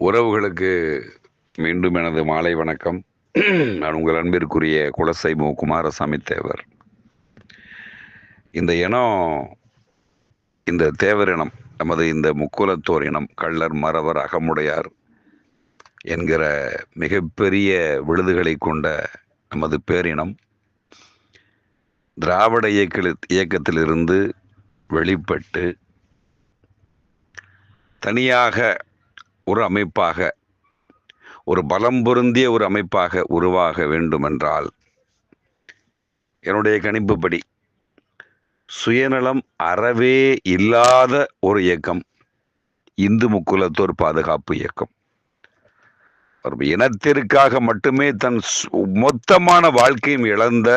உறவுகளுக்கு மீண்டும் எனது மாலை வணக்கம். நான் உங்கள் அன்பிற்குரிய குலசை மு குமாரசாமி தேவர். இந்த இனம், இந்த தேவர் இனம், நமது இந்த முக்குலத்தோர் இனம், கள்ளர், மறவர், அகமுடையார் என்கிற மிகப்பெரிய விழுதுகளை கொண்ட நமது பேரினம் திராவிட இயக்கத்திலிருந்து வெளிப்பட்டு தனியாக ஒரு அமைப்பாக, ஒரு பலம் பொருந்திய ஒரு அமைப்பாக உருவாக வேண்டுமென்றால் என்னுடைய கணிப்புப்படி சுயநலம் அறவே இல்லாத ஒரு இயக்கம் இந்து முக்குலத்தோர் பாதுகாப்பு இயக்கம். ஒரு இனத்திற்காக மட்டுமே தன் மொத்தமான வாழ்க்கையும் இழந்த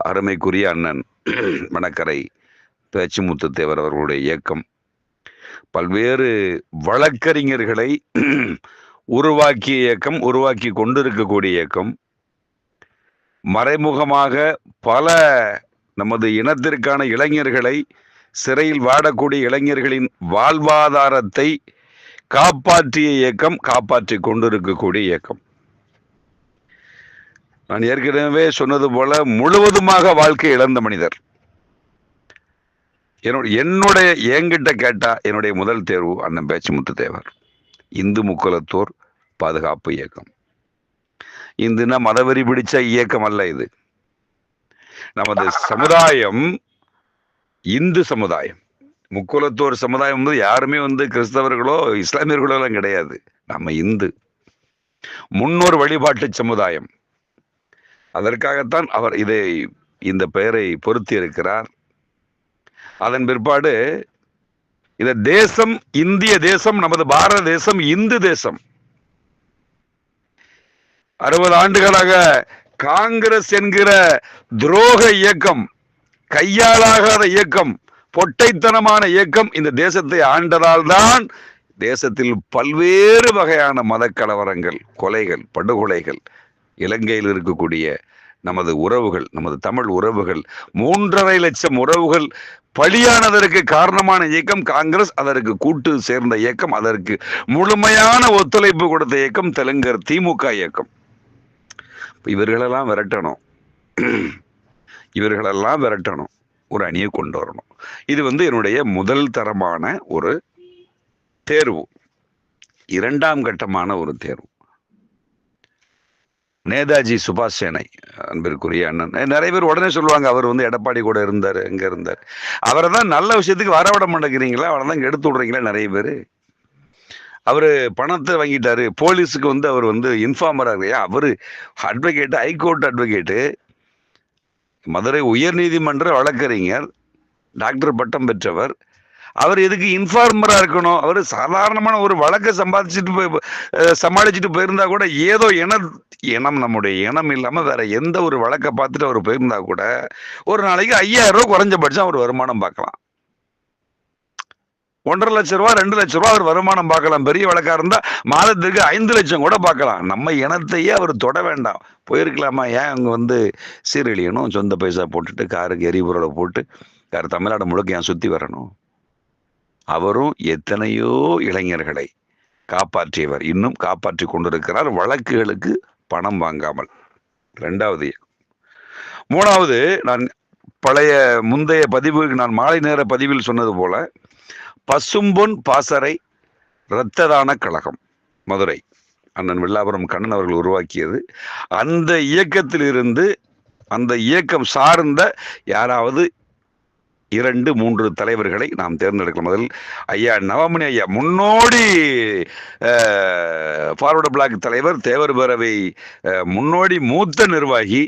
அருமைக்குரிய அண்ணன் மணக்கரை பேச்சுமுத்து தேவர் அவர்களுடைய இயக்கம் பல்வேறு வழக்கறிஞர்களை உருவாக்கிய இயக்கம், உருவாக்கி கொண்டிருக்கக்கூடிய இயக்கம். மறைமுகமாக பல நமது இனத்திற்கான இளைஞர்களை, சிறையில் வாடக்கூடிய இளைஞர்களின் வாழ்வாதாரத்தை காப்பாற்றிய இயக்கம், காப்பாற்றி கொண்டிருக்கக்கூடிய இயக்கம். நான் ஏற்கனவே சொன்னது போல முழுவதுமாக வாழ்க்கை இழந்த மனிதர். என்கிட்ட கேட்டா என்னுடைய முதல் தேர்வு அண்ணன் பேச்சுமுத்து தேவர். இந்து முக்குலத்தோர் பாதுகாப்பு இயக்கம். இந்துனா மதவெறி பிடிச்ச இயக்கம் அல்ல இது. நமது சமுதாயம் இந்து சமுதாயம். முக்குலத்தோர் சமுதாயம் யாருமே கிறிஸ்தவர்களோ இஸ்லாமியர்களோ எல்லாம் கிடையாது. நம்ம இந்து முன்னோர் வழிபாட்டு சமுதாயம். அதற்காகத்தான் அவர் இந்த பெயரை பொருத்தி இருக்கிறார். அதன் பிற்பாடு இந்த தேசம் இந்திய தேசம், நமது பாரத தேசம் இந்து தேசம். 60 ஆண்டுகளாக காங்கிரஸ் என்கிற துரோக இயக்கம், கையாளாகாத இயக்கம், பொட்டைத்தனமான இயக்கம் இந்த தேசத்தை ஆண்டதால் தான் தேசத்தில் பல்வேறு வகையான மத கலவரங்கள், கொலைகள், படுகொலைகள், இலங்கையில் இருக்கக்கூடிய நமது உறவுகள், நமது தமிழ் உறவுகள், 3.5 லட்சம் உறவுகள் பலியானதற்கு காரணமான இயக்கம் காங்கிரஸ். அதற்கு கூட்டு சேர்ந்த இயக்கம், அதற்கு முழுமையான ஒத்துழைப்பு கொடுத்த இயக்கம் தெலுங்கர் திமுக இயக்கம். இவர்களெல்லாம் விரட்டணும், இவர்களெல்லாம் விரட்டணும், ஒரு அணியை கொண்டு வரணும். இது என்னுடைய முதல் தரமான ஒரு தேர்வு. 2ஆம் கட்டமான ஒரு தேர்வு நேதாஜி சுபாஷ் சேனை, அன்பிற்குரிய அண்ணன். நிறைய பேர் உடனே சொல்லுவாங்க, அவர் எடப்பாடி கூட இருந்தார், எங்க இருந்தார். அவரை தான் நல்ல விஷயத்துக்கு வரவிட மாட்டேங்கிறீங்களா, அவரை தான் எடுத்து விடுறீங்களா நிறைய பேர். அவரு பணத்தை வாங்கிட்டாரு, போலீஸுக்கு அவர் இன்ஃபார்மரா இருக்கையா. அவரு அட்வொகேட், ஹைகோர்ட் அட்வொகேட்டு, மதுரை உயர் நீதிமன்ற வழக்கறிஞர், டாக்டர் பட்டம் பெற்றவர். அவர் எதுக்கு இன்ஃபார்மரா இருக்கணும்? அவர் சாதாரணமான ஒரு வழக்கை சமாளிச்சுட்டு போயிருந்தா கூட, ஏதோ இனம் நம்முடைய இனம் இல்லாம வேற எந்த ஒரு வழக்கை பார்த்துட்டு அவர் போயிருந்தா கூட ஒரு நாளைக்கு 5000 ரூபாய் குறைஞ்சபட்சம் அவர் வருமானம் பார்க்கலாம். 1.5 லட்சம் ரூபா, 2 லட்சம் ரூபா அவர் வருமானம் பார்க்கலாம். பெரிய வழக்கா இருந்தா மாதத்துக்கு 5 லட்சம் கூட பார்க்கலாம். நம்ம இனத்தையே அவர் தொட வேண்டாம். போயிருக்கலாமா? ஏன் அங்க சீரழியணும்? சொந்த பைசா போட்டுட்டு, காருக்கு எரிபொருளை போட்டு தமிழ்நாடு முழுக்க ஏன் சுத்தி வரணும்? அவரும் எத்தனையோ இளைஞர்களை காப்பாற்றியவர், இன்னும் காப்பாற்றி கொண்டிருக்கிறார், வழக்குகளுக்கு பணம் வாங்காமல். 2வது. 3வது, நான் முந்தைய பதிவுக்கு நான் மாலை நேர பதிவில் சொன்னது போல, பசும்பொன் பாசறை இரத்த தான கழகம் மதுரை, அண்ணன் வில்லாபுரம் கண்ணன் அவர்கள் உருவாக்கியது. அந்த இயக்கத்திலிருந்து, அந்த இயக்கம் சார்ந்த யாராவது 2-3 தலைவர்களை நாம் தேர்ந்தெடுக்கலாம். முதல் ஐயா நவமணி ஐயா, முன்னோடி ஃபார்வர்டு பிளாக் தலைவர், தேவர் பேரவை முன்னோடி மூத்த நிர்வாகி,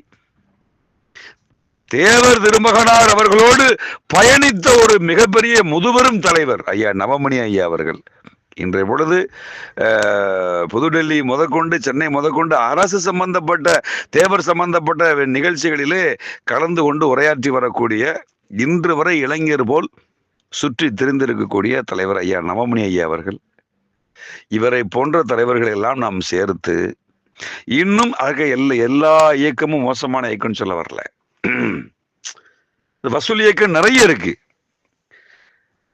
தேவர் திருமகனார் அவர்களோடு பயணித்த ஒரு மிகப்பெரிய முதுபெரும் தலைவர் ஐயா நவமணி ஐயா அவர்கள். இன்றைய பொழுது புதுடெல்லி முதற்கொண்டு, சென்னை முதற்கொண்டு அரசு சம்பந்தப்பட்ட, தேவர் சம்பந்தப்பட்ட நிகழ்ச்சிகளிலே கலந்து கொண்டு உரையாற்றி வரக்கூடிய, இன்று வரை இளைஞர் போல் சுற்றி திரிந்திருக்கக்கூடிய தலைவர் ஐயா நவமணி ஐயா அவர்கள். இவரை போன்ற தலைவர்கள் எல்லாம் நாம் சேர்த்து, இன்னும் எல்லா இயக்கமும் மோசமான இயக்கம்னு சொல்ல வரல. வசூல் இயக்கம் நிறைய இருக்கு.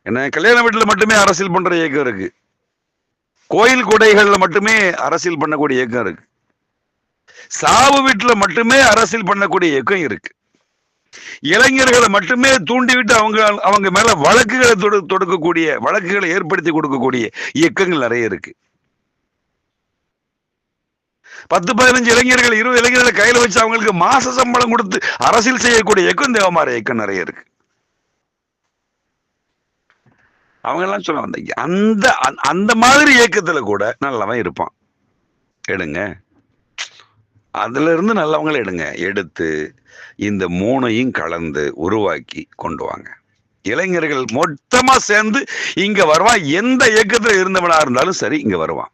என்ன, கல்யாண வீட்டில் மட்டுமே அரசியல் பண்ற இயக்கம் இருக்கு. கோயில் கொடைகள்ல மட்டுமே அரசியல் பண்ணக்கூடிய இயக்கம் இருக்கு. சாவு வீட்டுல மட்டுமே அரசியல் பண்ணக்கூடிய இயக்கம் இருக்கு. இளைஞர்களை மட்டுமே தூண்டிவிட்டு அவங்க மேல வழக்குகளை தொடுக்கக்கூடிய, வழக்குகளை ஏற்படுத்தி கொடுக்கக்கூடிய இயக்கங்கள் நிறைய இருக்கு. 10-15 இளைஞர்கள் 20 இளைஞர்களை கையில வச்சு அவங்களுக்கு மாச சம்பளம் கொடுத்து அரசியல் செய்யக்கூடிய இயக்கம் தேவமாற இயக்கம் நிறைய இருக்கு. அவங்க எல்லாம் சொல்லுவாங்க அந்த அந்த மாதிரி இயக்கத்துல கூட நல்லவன் இருப்பான். எடுங்க, அதுல இருந்து நல்லவங்களை எடுங்க, எடுத்து இந்த மூணையும் கலந்து உருவாக்கி கொண்டு வாங்க. இளைஞர்கள் மொத்தமா சேர்ந்து இங்க வருவான். எந்த இயக்கத்துல இருந்தவனா இருந்தாலும் சரி இங்க வருவான்.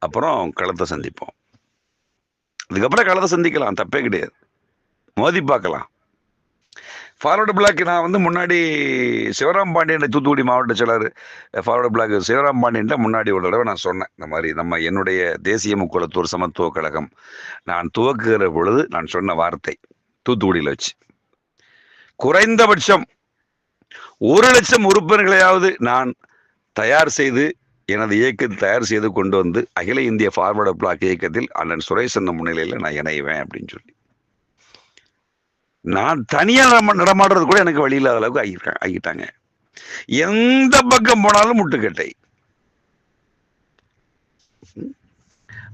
அப்புறம் களத்தை சந்திப்போம். அதுக்கப்புறம் களத்தை சந்திக்கலாம், தப்பே கிடையாது. மோதி பார்க்கலாம். ஃபார்வர்டு பிளாக் நான் முன்னாடி சிவராம் பாண்டியன், தூத்துக்குடி மாவட்ட செயலர் ஃபார்வர்டு பிளாக் சிவராம் பாண்டியன் முன்னாடி ஒரு தடவை நான் சொன்னேன், இந்த மாதிரி என்னுடைய தேசிய முக்குளத்தூர் சமத்துவ கழகம் நான் துவக்குகிற பொழுது நான் சொன்ன வார்த்தை, தூத்துக்குடியில் வச்சு குறைந்தபட்சம் 1,00,000 உறுப்பினர்களையாவது நான் தயார் செய்து, எனது இயக்கத்தை தயார் செய்து கொண்டு வந்து அகில இந்திய ஃபார்வர்டு பிளாக் இயக்கத்தில் அண்ணன் சுரேசன் முன்னிலையில் நான் இணைவேன் அப்படின்னு சொல்லி, நான் தனியா நடமாடுறது கூட எனக்கு வழி இல்லாத அளவுக்கு ஆகிட்டாங்க. எந்த பக்கம் போனாலும் முட்டுக்கட்டை.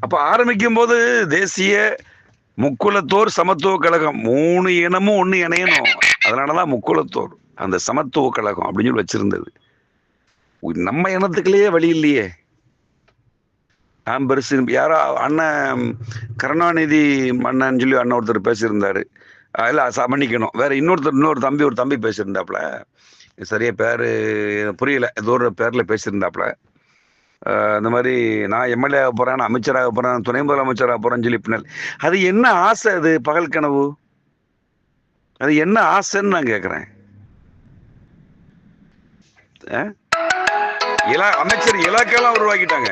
அப்ப ஆரம்பிக்கும் போது தேசிய முக்குலத்தோர் சமத்துவ கழகம் 3 இனமும் ஒண்ணு இணையணும், அதனாலதான் முக்குலத்தோர் அந்த சமத்துவ கழகம் அப்படின்னு சொல்லி வச்சிருந்தது. நம்ம இனத்துக்குள்ளேயே வழி இல்லையே. பெருசு யாரோ அண்ணன் கருணாநிதி அண்ணன் சொல்லி அண்ணன் ஒருத்தர் பேசியிருந்தாரு, இல்ல மன்னிக்கணும், வேற இன்னொரு தம்பி பேசியிருந்தாப்புல, சரியா பேரு புரியல, ஏதோ ஒரு பேர்ல பேசியிருந்தாப்புல. இந்த மாதிரி நான் எம்எல்ஏ ஆக போறேன், அமைச்சராக போறேன், துணை முதலமைச்சராக போறேன்னு சொல்லி பின்னல். அது என்ன ஆசை? அது பகல் கனவு. அது என்ன ஆசைன்னு நான் கேட்கிறேன். அமைச்சர் இலாக்கெல்லாம் உருவாக்கிட்டாங்க.